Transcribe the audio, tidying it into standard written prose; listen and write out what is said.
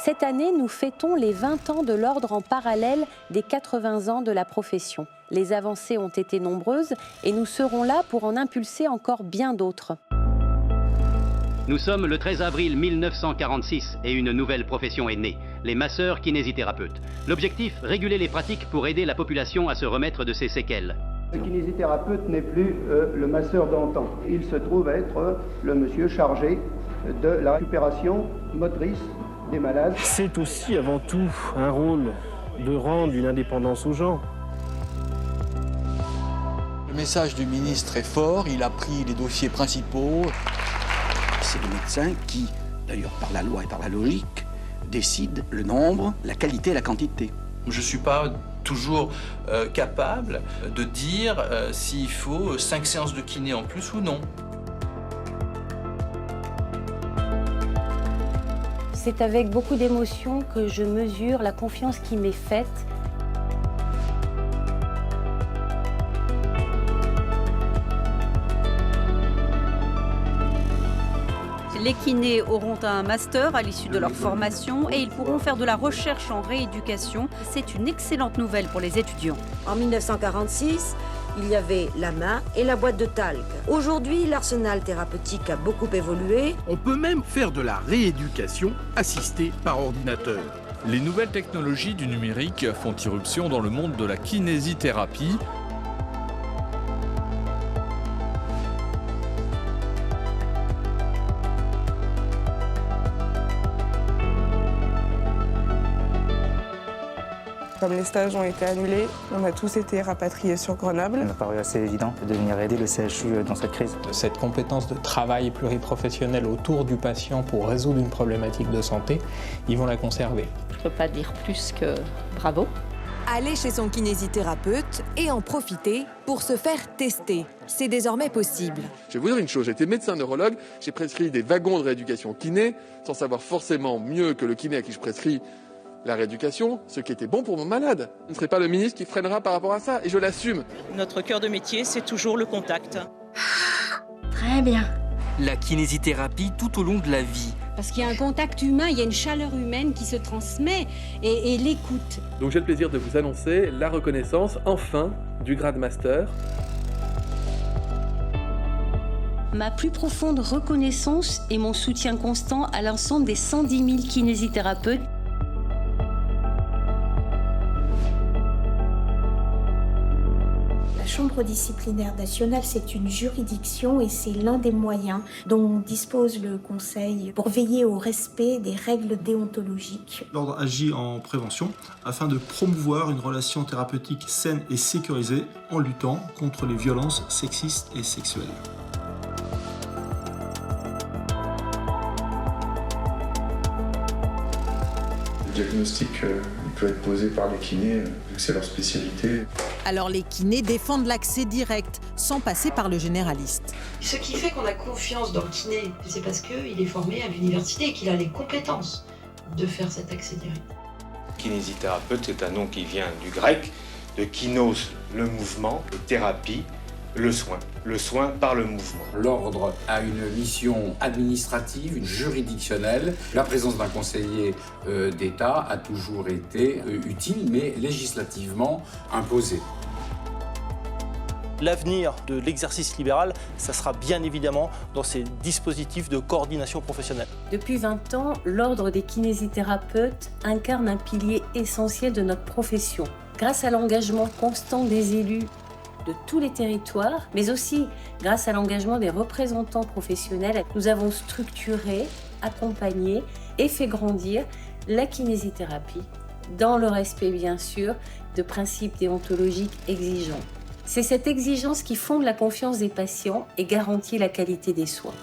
Cette année, nous fêtons les 20 ans de l'ordre en parallèle des 80 ans de la profession. Les avancées ont été nombreuses et nous serons là pour en impulser encore bien d'autres. Nous sommes le 13 avril 1946 et une nouvelle profession est née, les masseurs kinésithérapeutes. L'objectif, réguler les pratiques pour aider la population à se remettre de ses séquelles. Le kinésithérapeute n'est plus le masseur d'antan. Il se trouve être le monsieur chargé de la récupération motrice des malades. C'est aussi avant tout un rôle de rendre une indépendance aux gens. Le message du ministre est fort, il a pris les dossiers principaux. C'est les médecins qui, d'ailleurs par la loi et par la logique, décident le nombre, la qualité et la quantité. Je ne suis pas toujours capable de dire s'il faut 5 séances de kiné en plus ou non. C'est avec beaucoup d'émotion que je mesure la confiance qui m'est faite. Les kinés auront un master à l'issue de leur formation et ils pourront faire de la recherche en rééducation. C'est une excellente nouvelle pour les étudiants. En 1946, il y avait la main et la boîte de talc. Aujourd'hui, l'arsenal thérapeutique a beaucoup évolué. On peut même faire de la rééducation assistée par ordinateur. Les nouvelles technologies du numérique font irruption dans le monde de la kinésithérapie. Comme les stages ont été annulés, on a tous été rapatriés sur Grenoble. Il m'a paru assez évident de venir aider le CHU dans cette crise. Cette compétence de travail pluriprofessionnel autour du patient pour résoudre une problématique de santé, ils vont la conserver. Je ne peux pas dire plus que bravo. Aller chez son kinésithérapeute et en profiter pour se faire tester. C'est désormais possible. Je vais vous dire une chose, j'ai été médecin neurologue, j'ai prescrit des wagons de rééducation kiné, sans savoir forcément mieux que le kiné à qui je prescris la rééducation, ce qui était bon pour mon malade. Je ne serai pas le ministre qui freinera par rapport à ça, et je l'assume. Notre cœur de métier, c'est toujours le contact. Très bien. La kinésithérapie tout au long de la vie. Parce qu'il y a un contact humain, il y a une chaleur humaine qui se transmet et l'écoute. Donc j'ai le plaisir de vous annoncer la reconnaissance, enfin, du grade master. Ma plus profonde reconnaissance et mon soutien constant à l'ensemble des 110 000 kinésithérapeutes. La Chambre disciplinaire nationale, c'est une juridiction et c'est l'un des moyens dont dispose le Conseil pour veiller au respect des règles déontologiques. L'ordre agit en prévention afin de promouvoir une relation thérapeutique saine et sécurisée en luttant contre les violences sexistes et sexuelles. Le diagnostic peut être posé par les kinés, vu que c'est leur spécialité. Alors les kinés défendent l'accès direct, sans passer par le généraliste. Ce qui fait qu'on a confiance dans le kiné, c'est parce qu'il est formé à l'université et qu'il a les compétences de faire cet accès direct. Kinésithérapeute, c'est un nom qui vient du grec, de kinos, le mouvement, et thérapie, le soin par le mouvement. L'ordre a une mission administrative, juridictionnelle. La présence d'un conseiller d'État a toujours été utile, mais législativement imposée. L'avenir de l'exercice libéral, ça sera bien évidemment dans ces dispositifs de coordination professionnelle. Depuis 20 ans, l'Ordre des kinésithérapeutes incarne un pilier essentiel de notre profession. Grâce à l'engagement constant des élus de tous les territoires, mais aussi grâce à l'engagement des représentants professionnels, nous avons structuré, accompagné et fait grandir la kinésithérapie dans le respect, bien sûr, de principes déontologiques exigeants. C'est cette exigence qui fonde la confiance des patients et garantit la qualité des soins.